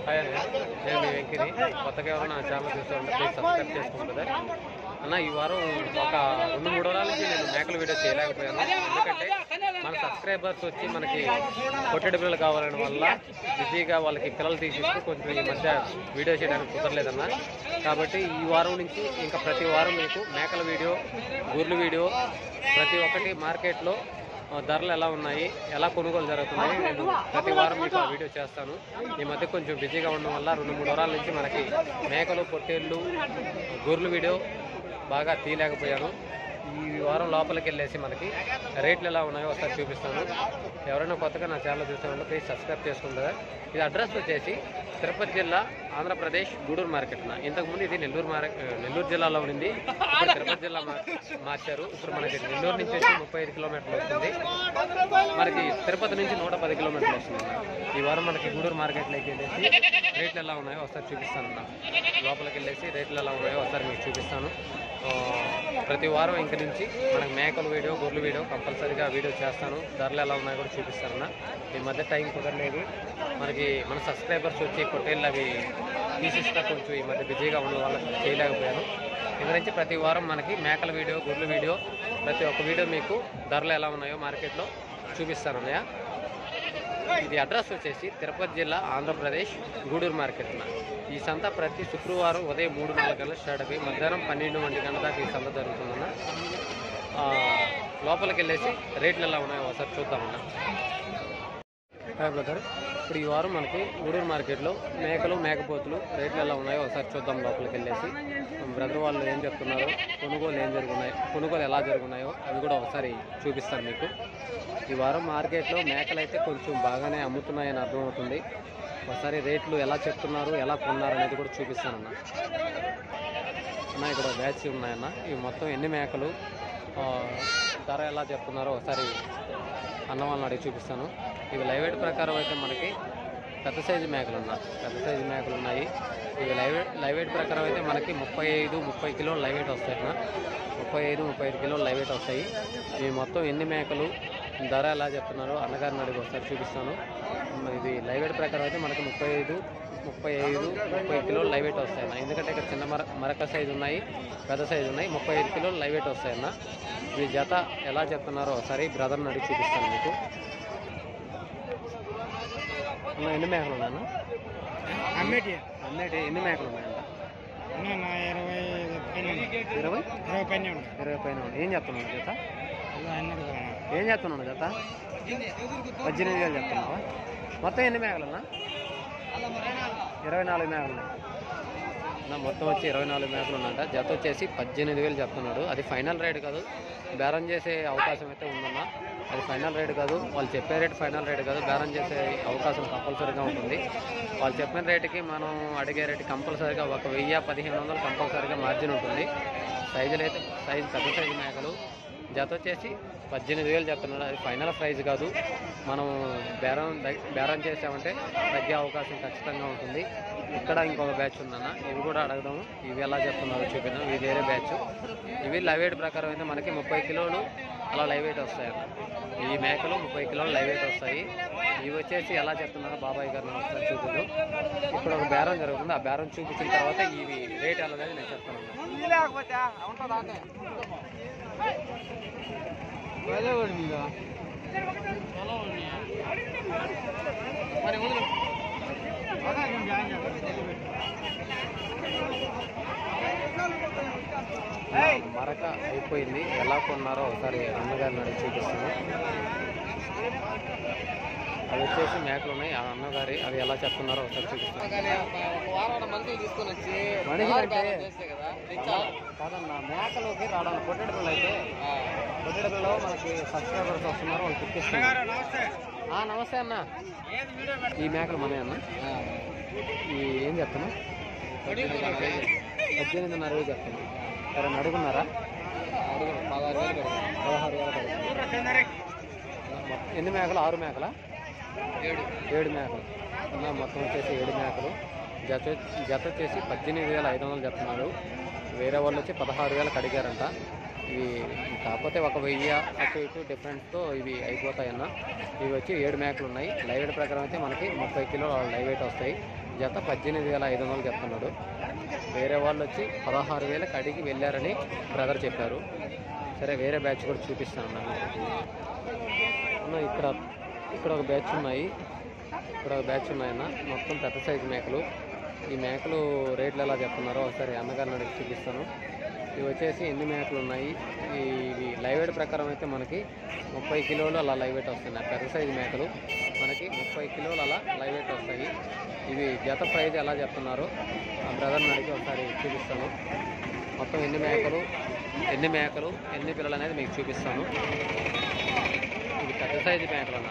Hi అన్న, నేను మీ వెంకిని. కొత్తగా ఎవరైనా నా ఛానల్ చూస్తుంటే ప్లీజ్ సబ్స్క్రైబ్ చేసుకుంటుంది అన్న. ఈ వారం ఒక 2-3 రోజుల నుంచి నేను మేకల వీడియో చేయలేకపోయాను. ఎందుకంటే మన సబ్స్క్రైబర్స్ వచ్చి మనకి పొట్టెడి పిల్లలు కావాలని వల్ల బిజీగా వాళ్ళకి పిల్లలు తీసిస్తూ కొంచెం ఈ మధ్య వీడియో చేయడానికి కుదరలేదన్న. కాబట్టి ఈ వారం నుంచి ఇంకా ప్రతి వారం మీకు మేకల వీడియో, గొర్రెల వీడియో ప్రతి ఒక్కటి మార్కెట్లో ధరలు ఎలా ఉన్నాయి, ఎలా కొనుగోలు జరుగుతున్నాయి నేను ప్రతి వారం మీకు ఆ వీడియో చేస్తాను. ఈ మధ్య కొంచెం బిజీగా ఉండడం వల్ల 2-3 వారాల నుంచి మనకి మేకలు, పొట్టేళ్ళు, గొర్రెల వీడియో బాగా తీయలేకపోయాను. ఈ వారం లోపలికి వెళ్ళేసి మనకి రేట్లు ఎలా ఉన్నాయో ఒకసారి చూపిస్తాను. ఎవరైనా కొత్తగా నా ఛానల్ చూస్తే ప్లీజ్ సబ్స్క్రైబ్ చేసుకుంటారా. ఇది అడ్రస్ వచ్చేసి తిరుపతి జిల్లా, ఆంధ్రప్రదేశ్, గూడూరు మార్కెట్. ఇంతకుముందు ఇది నెల్లూరు జిల్లాలో ఉంది. ఇప్పుడు తిరుపతి జిల్లా మార్చారు. ఇప్పుడు మనకి నెల్లూరు నుంచి వచ్చి 35 కిలోమీటర్లు వస్తుంది. మనకి తిరుపతి నుంచి 110 కిలోమీటర్లు వస్తుంది. ఈ వారం మనకి గూడూరు మార్కెట్లోకి వెళ్ళేసి రేట్లు ఎలా ఉన్నాయో ఒకసారి చూపిస్తాను. లోపలికి వెళ్ళేసి రేట్లు ఎలా ఉన్నాయో ఒకసారి మీకు చూపిస్తాను. ప్రతి వారం ఇంక నుంచి మనకి మేకల వీడియో, గొర్రెల వీడియో కంపల్సరీగా వీడియో చేస్తాను. ధరలు ఎలా ఉన్నాయో కూడా చూపిస్తాను. ఈ మధ్య టైం కుదరలేదు. మనకి మన సబ్స్క్రైబర్స్ వచ్చి పొట్టేళ్ళు అవి తీసిస్తా కొంచెం ఈ మధ్య బిజీగా ఉండడం వల్ల చేయలేకపోయాను. ఇంక నుంచి ప్రతి వారం మనకి మేకల వీడియో, గొర్రెల వీడియో ప్రతి ఒక్క వీడియో మీకు ధరలు ఎలా ఉన్నాయో మార్కెట్లో చూపిస్తాను అన్నయ్య. ఇది అడ్రస్ వచ్చేసి తిరుపతి జిల్లా, ఆంధ్రప్రదేశ్, గూడూరు మార్కెట్. ఈ సంత ప్రతి శుక్రవారం ఉదయం 3-4 గంటలకు స్టార్ట్ అయిపోయి మధ్యాహ్నం 12-1 గంటల దాకా ఈ సంత జరుగుతుందన్న. లోపలికి వెళ్ళేసి రేట్లు ఎలా ఉన్నాయో ఒకసారి చూద్దామన్నా. బ్రదర్, ఇప్పుడు ఈ వారం మనకి గూడూరు మార్కెట్లో మేకలు, మేకపోతులు రేట్లు ఎలా ఉన్నాయో ఒకసారి చూద్దాం. లోపలికి వెళ్ళేసి బ్రదర్ వాళ్ళు ఏం చెప్తున్నారో, కొనుగోలు ఎలా జరుగున్నాయో అవి కూడా ఒకసారి చూపిస్తాను మీకు. ఈ వారం మార్కెట్లో మేకలు అయితే కొంచెం బాగానే అమ్ముతున్నాయని అర్థమవుతుంది. ఒకసారి రేట్లు ఎలా చెప్తున్నారు, ఎలా కొన్నారు అనేది కూడా చూపిస్తానన్న. ఇక్కడ బ్యాచ్ ఉన్నాయన్న. ఇవి మొత్తం ఎన్ని మేకలు, ధర ఎలా చెప్తున్నారో ఒకసారి అన్న వాళ్ళని అడిగి చూపిస్తాను. ఇవి లైవ్ వెయిట్ ప్రకారం అయితే మనకి పెద్ద సైజు మేకలు ఉన్నాయి. ఇవి లైవ్ వెయిట్ ప్రకారం అయితే మనకి 35-30 కిలోలు లైవ్ వెయిట్ వస్తాయి అన్న. 35-35 కిలోలు లైవ్ వెయిట్ వస్తాయి. ఇవి మొత్తం ఎన్ని మేకలు, ధర ఎలా చెప్తున్నారో అన్నగారిని అడిగి ఒకసారి చూపిస్తాను. ఇది లైవ్ వెయిట్ ప్రకారం అయితే మనకి 35-30 కిలోలు లైవ్ వెయిట్ వస్తాయన్న. ఎందుకంటే ఇక్కడ చిన్న మరక సైజు ఉన్నాయి, పెద్ద సైజు ఉన్నాయి. 35 కిలోలు లైవ్ వెయిట్ వస్తాయన్న. ఈ జత ఎలా చెప్తున్నారో ఒకసారి బ్రదర్ని అడిగి చూపిస్తాను మీకు. ఎన్ని మేకలు ఉన్నాయన్న? అమ్మేటి ఎన్ని మేకలు ఉన్నాయంట? 20 పైన. ఏం చెప్తున్నాను జత? ఏం చెప్తున్నాను జత? 18,000 చెప్తున్నావా? మొత్తం ఎన్ని మేకలున్నా? 24 మేకలు ఉన్నాయి. మొత్తం వచ్చి 24 మేకలు ఉన్నాయంట. జత వచ్చేసి 18,000 చెప్తున్నాడు. అది ఫైనల్ రేట్ కాదు, బేరం చేసే అవకాశం అయితే ఉందన్న. అది ఫైనల్ రేట్ కాదు, వాళ్ళు చెప్పే రేట్ ఫైనల్ రేట్ కాదు, బేరం చేసే అవకాశం కంపల్సరీగా ఉంటుంది. వాళ్ళు చెప్పిన రేటుకి మనం అడిగే రేటు కంపల్సరీగా 1,000-1,500 కంపల్సరీగా మార్జిన్ ఉంటుంది. సైజులు అయితే పెద్ద సైజు మేకలు. జత వచ్చేసి 18,000 చెప్తున్నాడు. అది ఫైనల్ ప్రైజ్ కాదు, మనం బేరం చేసామంటే తగ్గే అవకాశం ఖచ్చితంగా ఉంటుంది. ఇక్కడ ఇంకొక బ్యాచ్ ఉందన్న, ఇవి కూడా అడగదాము. ఇవి ఎలా చెప్తున్నారో చూపిద్దాం. ఇవి వేరే బ్యాచ్. ఇవి లైవ్ వెయిట్ ప్రకారం అయితే మనకి 30 కిలోలు అలా లైవ్ వెయిట్ వస్తాయన్న. ఈ మేకలు 30 కిలోలు లైవ్ వెయిట్ వస్తాయి. ఇవి వచ్చేసి ఎలా చెప్తున్నారో బాబాయ్ గారిని ఒకసారి చూపిద్దాం. ఇప్పుడు ఒక బేరం జరుగుతుంది. ఆ బేరం చూపించిన తర్వాత ఇవి రేట్ ఎలా అనేది నేను చెప్తాను. మరక అయిపోయింది. ఎలా కొన్నారో ఒకసారి అన్నగారిని అడిగి చూపిస్తాను. అవి వచ్చేసి మేకలు ఉన్నాయి. ఆ అన్నగారి అవి ఎలా చెప్తున్నారో ఒకసారి చూపిస్తాను. కాదన్నా, మేకలోకి రావడానికి పొట్టెడి పిల్లలు అయితే పొట్టెడి పిల్లలు మనకి సబ్స్క్రైబర్స్ వస్తున్నారు, వాళ్ళు తిప్పిస్తున్నారు. నమస్తే అన్న. ఈ మేకలు మనే అన్న. ఈ ఏం చెప్తాను? 18,500 చెప్తాను. ఎవరైనా అడుగున్నారా? 16,000. ఎన్ని మేకలు? 6 మేకలా? 7 మేకలు అన్న. మొత్తం వచ్చేసి 7 మేకలు. జత వచ్చేసి 18,500 చెప్తున్నారు. వేరే వాళ్ళు వచ్చి 16,000 అడిగారంట. ఇవి కాకపోతే 1,000 అటు ఇటు డిఫరెంట్తో ఇవి అయిపోతాయన్న. ఇవి వచ్చి 7 మేకలు ఉన్నాయి. లైవ్ వెయిట్ ప్రకారం అయితే మనకి 30 కిలో లైవ్ వెయిట్ వస్తాయి. జత 18,500 చెప్తున్నాడు. వేరే వాళ్ళు వచ్చి 16,000కి అడిగి వెళ్ళారని బ్రదర్ చెప్పారు. సరే వేరే బ్యాచ్ కూడా చూపిస్తాను అన్న. ఇక్కడ ఒక బ్యాచ్ ఉన్నాయి, ఇక్కడ ఒక బ్యాచ్ ఉన్నాయన్న. మొత్తం పెద్ద సైజు మేకలు. ఈ మేకలు రేట్లు ఎలా చెప్తున్నారో ఒకసారి అన్నగారిని అడిగి చూపిస్తాను. ఇవి వచ్చేసి ఎన్ని మేకలు ఉన్నాయి, ఇవి లైవ్ వెయిట్ ప్రకారం అయితే మనకి 30 కిలోలు అలా లైవ్ వెయిట్ వస్తున్నాయి. పెద్ద సైజు మేకలు మనకి 30 కిలోలు అలా లైవ్ వెయిట్ వస్తాయి. ఇవి జత ప్రైజ్ ఎలా చెప్తున్నారో ఆ బ్రదర్ని అడిగి ఒకసారి చూపిస్తాను. మొత్తం ఎన్ని మేకలు ఎన్ని పిల్లలు అనేది మీకు చూపిస్తాను. ఇవి పెద్ద సైజు మేకలు అన్న.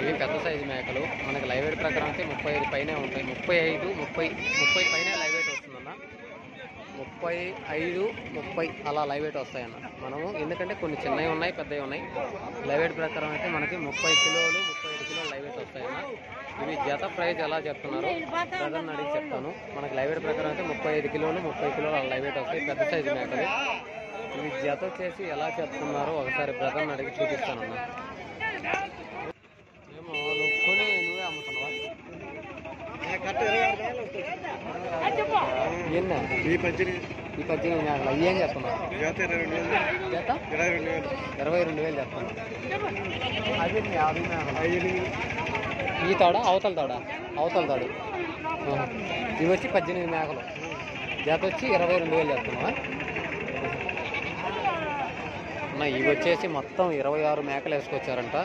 ఇవి పెద్ద సైజు మేకలు మనకి లైవ్ వెయిట్ ప్రకారం అయితే 35 పైనే ఉంటాయి. 30 పైనే లైవ్ వెయిట్ వస్తుందన్న. 35, 30 అలా లైవ్ వెయిట్ వస్తాయన్న. మనము ఎందుకంటే కొన్ని చిన్నవి ఉన్నాయి, పెద్దవి ఉన్నాయి. లైవ్ వెయిట్ ప్రకారం అయితే మనకి 30 కిలోలు 35 కిలోలు లైవ్ వెయిట్ వస్తాయన్న. ఇవి జత ప్రైజ్ ఎలా చెప్తున్నారు బ్రదర్ని అడిగి చెప్తాను. మనకి లైవ్ వెయిట్ ప్రకారం అయితే 35 కిలోలు 30 కిలోలు అలా లైవ్ వెయిట్ వస్తాయి, పెద్ద సైజు మేకలు. ఇవి జత వచ్చేసి ఎలా చెప్తున్నారో ఒకసారి బ్రదర్ని అడిగి చూపిస్తానన్న. ఏమో నువ్వే అమ్ముతున్నావా? ఈ 18 మేకలు అవి ఏం చెప్తున్నావు? జత 22,000 చెప్తున్నావు. అది 50 మేకలు. ఈ తాడా అవతల తాడు. ఇవి వచ్చి 18 మేకలు. జత వచ్చి 22,000 చెప్తున్నావా? ఇవి వచ్చేసి మొత్తం 26 మేకలు వేసుకొచ్చారంట.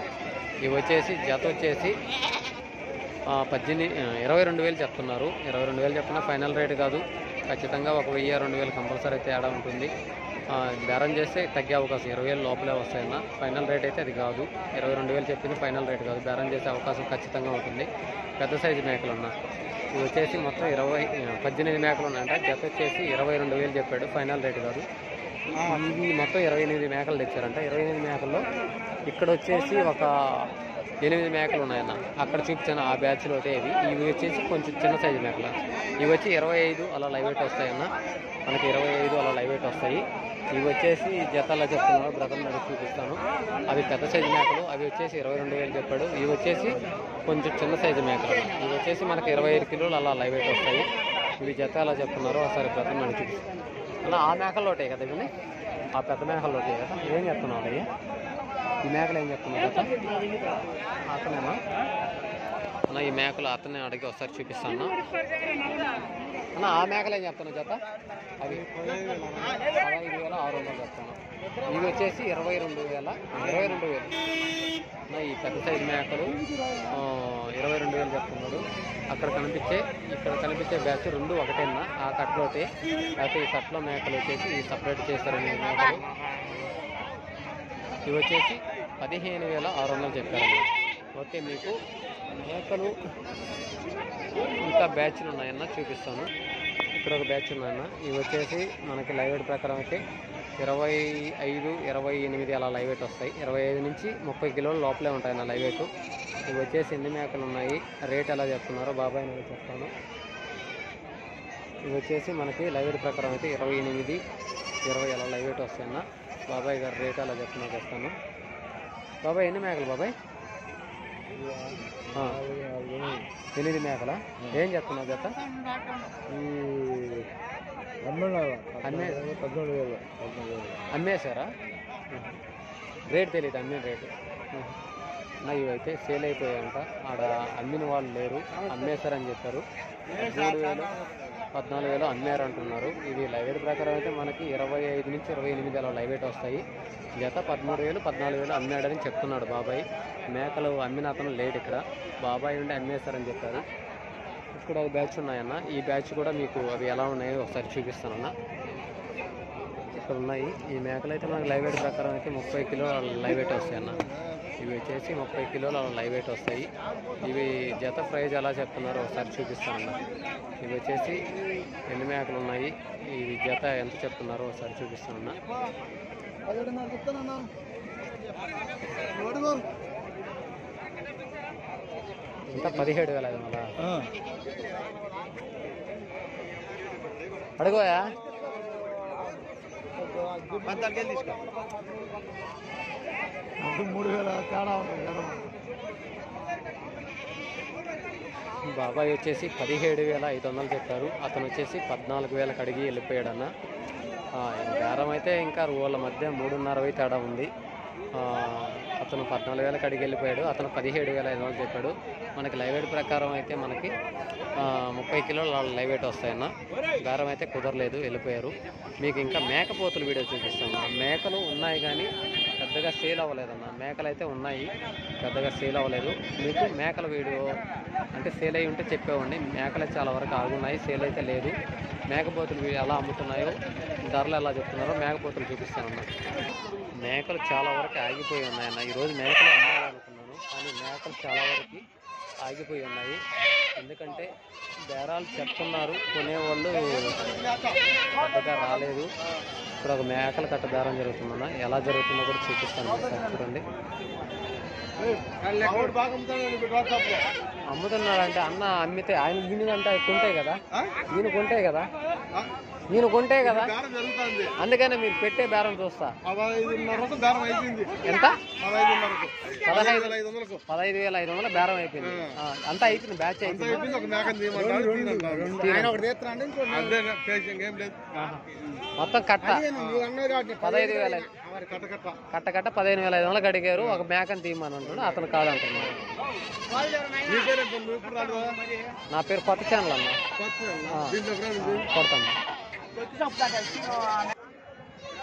ఇవి వచ్చేసి జత వచ్చేసి 22,000 చెప్తున్నారు. 22,000 చెప్తున్నా ఫైనల్ రేట్ కాదు. ఖచ్చితంగా 1,000-2,000 కంపల్సరీ తేడా ఉంటుంది. బేరం చేస్తే తగ్గే అవకాశం 20,000 లోపలే వస్తాయన్న. ఫైనల్ రేట్ అయితే అది కాదు. 22,000 చెప్పింది ఫైనల్ రేట్ కాదు. బేరం చేసే అవకాశం ఖచ్చితంగా ఉంటుంది. పెద్ద సైజు మేకలు ఉన్నా. ఇవి వచ్చేసి మొత్తం 18 మేకలు ఉన్నాయంట. జత వచ్చేసి 22,000 చెప్పాడు, ఫైనల్ రేట్ కాదు. ఇవి మొత్తం 28 మేకలు తెచ్చారంట. 28 మేకల్లో ఇక్కడ వచ్చేసి ఒక 8 మేకలు ఉన్నాయన్న. అక్కడ చూపించాను ఆ బ్యాచ్లో అయితే ఇవి వచ్చేసి కొంచెం చిన్న సైజు మేకలు. ఇవి వచ్చి 25 అలా లైవ్ వెయిట్ వస్తాయన్న. మనకి 25 అలా లైవ్ వెయిట్ వస్తాయి. ఇవి వచ్చేసి జతలా చెప్తున్నారు, బ్రదర్ని అడిగి చూపిస్తాను. అవి పెద్ద సైజు మేకలు. అవి వచ్చేసి 22,000 చెప్పాడు. ఇవి వచ్చేసి కొంచెం చిన్న సైజు మేకలు. ఇవి వచ్చేసి మనకి 25 కిలోలు అలా లైవ్ వెయిట్ వస్తాయి. ఇవి జత ఎలా చెప్తున్నారో ఒకసారి బ్రదర్ని అడిగి చూపిస్తాను. అలా ఆ మేకల్లో ఉంటాయి కదా ఇవన్నీ, ఆ పెద్ద మేకల్లో ఉంటాయి కదా. ఏం చెప్తున్నావు అయ్యా? ఈ మేకలు ఏం చెప్తున్నావు జత? అతనేనా అన్న? ఈ మేకలు అతనే అడిగి ఒకసారి చూపిస్తాను అన్న. ఆ మేకలు ఏం చెప్తున్నావు జత? అవి 15,600 చెప్తున్నాను. ఇవి వచ్చేసి 22,000 ఈ పెద్ద సైజు మేకలు 22,000 చెప్తున్నాడు. ఇక్కడ కనిపించే బ్యాచ్ రెండు ఒకటేనా? ఆ కట్లోటే అయితే ఈ కట్లో మేకలు వచ్చేసి సపరేట్ చేస్తారని మేకలు. ఇవి వచ్చేసి 15,600 చెప్పారు. ఓకే, మీకు మేకలు ఇంకా బ్యాచ్లు ఉన్నాయన్న చూపిస్తాను. ఇక్కడ ఒక బ్యాచ్ ఉన్నాయన్న. ఇవి వచ్చేసి మనకి లైవ్ వెయిట్ ప్రకారం అయితే 25, 28 అలా లైవ్ వెయిట్ వస్తాయి. 25 నుంచి 30 కిలోల లోపలే ఉంటాయన్న లైవ్ వెయిట్. ఇవి వచ్చేసి ఎన్ని మేకలు ఉన్నాయి, రేట్ ఎలా చెప్తున్నారో బాబాయ్ నేను చెప్తాను. ఇవి వచ్చేసి మనకి లైవ్ వెయిట్ ప్రకారం అయితే 28, 20 అలా లైవ్ వెయిట్ వస్తాయన్న. బాబాయ్ గారు రేట్ అలా చెప్తాను. బాబాయ్ ఎన్ని మేకలు బాబాయ్? 8 మేకలా? ఏం చెప్తున్నావు జత? అమ్మేశారా? రేట్ తెలియదు, అమ్మిన రేటు. ఇవైతే సేల్ అయిపోయాయంట. ఆడ అమ్మిన వాళ్ళు లేరు, అమ్మేశారని చెప్పారు. 3,000, 14,000 అమ్మారు అంటున్నారు. ఇవి లైవ్ వెయిట్ ప్రకారం అయితే మనకి 25 నుంచి 28 అలా లైవ్ వెయిట్ వస్తాయి. జత 13,000, 14,000 అమ్మాడని చెప్తున్నాడు బాబాయ్. మేకలు అమ్మిన అతను లేట్ ఇక్కడ. బాబాయ్ ఉండి అమ్మేశారని చెప్పారు. ఇక్కడ ఒక బ్యాచ్ ఉన్నాయన్న. ఈ బ్యాచ్ కూడా మీకు అవి ఎలా ఉన్నాయో ఒకసారి చూపిస్తానన్న. ఇక్కడ ఉన్నాయి ఈ మేకలు అయితే మనకి లైవ్ వెయిట్ ప్రకారం అయితే 30 కిలోలు లైవ్ వెయిట్ వస్తాయన్న. ఇవి వచ్చేసి 30 కిలోలు అలా లైవ్ వెయిట్ వస్తాయి. ఇవి జత ప్రైజ్ ఎలా చెప్తున్నారో ఒకసారి చూపిస్తానన్న. ఇవి వచ్చేసి ఎన్ని మేకలు ఉన్నాయి, ఇవి జత ఎంత చెప్తున్నారో ఒకసారి చూపిస్తానన్న. ఇంత 17,500 అడుగోయా? 14,000 తీసుకో. 3,000 తేడా ఉంటుంది. బాబాయ్ వచ్చేసి 17,500 చెప్పారు. అతను వచ్చేసి 14,000 అడిగి వెళ్ళిపోయాడన్న. బేరం అయితే ఇంకా వాళ్ళ మధ్య 3.5 తేడా ఉంది. అతను 14,000 అడిగి వెళ్ళిపోయాడు. అతను 17,500 చెప్పాడు. మనకి లైవ్ వెయిట్ ప్రకారం అయితే మనకి 30 కిలోలు లైవ్ వెయిట్ వస్తాయన్న. బేరం అయితే కుదరలేదు, వెళ్ళిపోయారు. మీకు ఇంకా మేకపోతులు వీడియో చూపిస్తాను. మేకలు ఉన్నాయి కానీ పెద్దగా సేల్ అవ్వలేదన్న. మేకలు అయితే ఉన్నాయి, పెద్దగా సేల్ అవ్వలేదు. మీకు మేకల వీడియో అంటే సేల్ అయ్యి ఉంటే చెప్పేవాడిని. మేకలు చాలా వరకు ఆగున్నాయి, సేల్ అయితే లేదు. మేకపోతులు ఎలా అమ్ముతున్నాయో, ధరలు ఎలా చెప్తున్నారో మేకపోతులు చూపిస్తానన్న. మేకలు చాలా వరకు ఆగిపోయి ఉన్నాయన్న. ఈరోజు మేకలు అమ్మాలనుకున్నాను కానీ మేకలు చాలా వరకు ఆగిపోయి ఉన్నాయి. ఎందుకంటే బేరాలు చెప్తున్నారు, కొనేవాళ్ళు పెద్దగా రాలేదు. ఇప్పుడు ఒక మేకల కట్ట బేరం జరుగుతుందన్న. ఎలా జరుగుతుందో కూడా చూపిస్తాను సార్, చూడండి. అమ్ముతున్నాడంటే అన్న అమ్మితే ఆయన ఈయనకంటే కొంటాయి కదా, నేను కొంటే కదా, అందుకనే మీరు పెట్టే బేరం చూస్తా. ఎంత? 15,500 బేరం అయిపోయింది. అంతా అయిపోయింది, బ్యాచ్ అయిపోయింది. మొత్తం కట్ట 15,000, కట్ట 15,500 అడిగారు. ఒక మేకని తీయమని అంటున్నాడు, అతను కాదంటున్నాడు. నా పేరు కొత్త ఛానల్ అన్న, కొడతాను.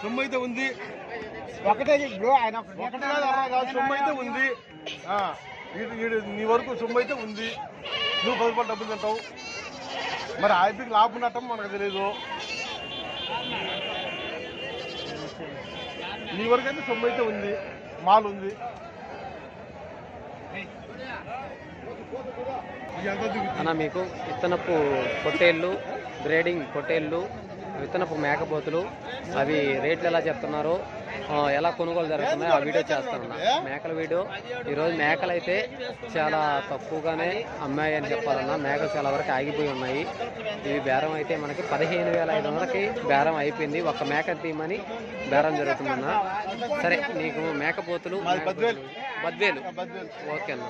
సొమ్ము అయితే ఉంది, ఒకటే ఆయన సొమ్ము అయితే ఉంది. నీ వరకు సొమ్ము అయితే ఉంది. నువ్వు 10 రూపాయలు డబ్బులు తింటావు. మరి ఐపీకి లాభం ఉన్నట్టం మనకు తెలియదు. నీ వరకు అయితే సొమ్ము అయితే ఉంది, మాల్ ఉంది. అన్న మీకు విత్తనపు పొట్టేళ్ళు, గ్రేడింగ్ పొట్టేళ్ళు, విత్తనపు మేకపోతులు అవి రేట్లు ఎలా చెప్తున్నారో, ఎలా కొనుగోలు జరుగుతున్నాయో ఆ వీడియో చేస్తానన్న. మేకల వీడియో. ఈరోజు మేకలు అయితే చాలా తక్కువగానే అమ్మాయి అని చెప్పాలన్నా. మేకలు చాలా వరకు ఆగిపోయి ఉన్నాయి. ఇవి బేరం అయితే మనకి 15,500కి బేరం అయిపోయింది. ఒక మేక తీయమని బేరం జరుగుతుందన్న. సరే, నీకు మేకపోతులు బద్వేలు. ఓకే అన్న.